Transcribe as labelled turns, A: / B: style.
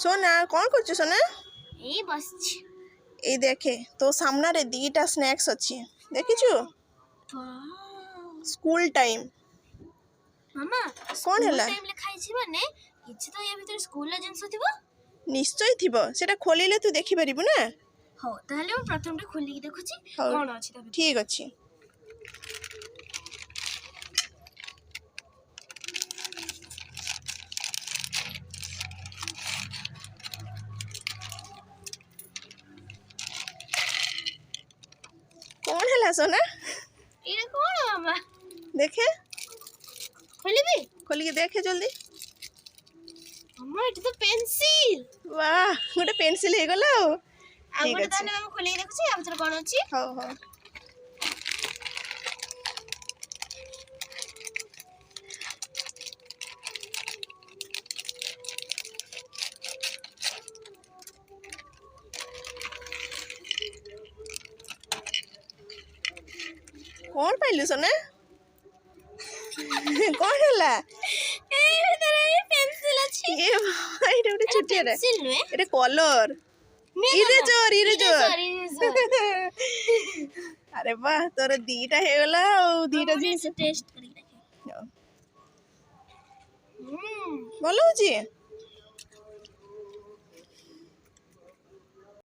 A: सोना कौन कर सोना
B: ए बस
A: ए देखे तो सामना रे दीटा स्नैक्स अच्छी देखिछु स्कूल टाइम
B: मामा
A: कौन हैला
B: टाइम ले खाइ छी माने किछ तो या भीतर स्कूल ला जिंस थिबो
A: निश्चय थिबो सेटा खोलिले तू देखि परिबु ना
B: हो ताहले हम प्रथम रे खोली के देखुची
A: हो,
B: कोन अछि ता
A: ठीक अछि कौन हैला सोना
B: ए कोन मामा
A: देखे
B: खोलिबी
A: खोली के देखे जल्दी
B: मामा इट तो पेंसिल
A: वाह गोटे पेंसिल हे गला
B: आ
A: ठीक
B: गोटे
A: अछि
B: ताने हम खोली के देखुची आ भीतर कोन अछि
A: हो हो कौन पाइलु सोना कौन हैला
B: ए भीतर पेंसिल अछि
A: ए भाई गोटे छुटिया रे
B: पेंसिल नुए
A: एटा कलर इरेजर इरेजर अरे वाह तोर दीटा हे गला और दीटा जिंस
B: टेस्ट करी देखे
A: बोलो जी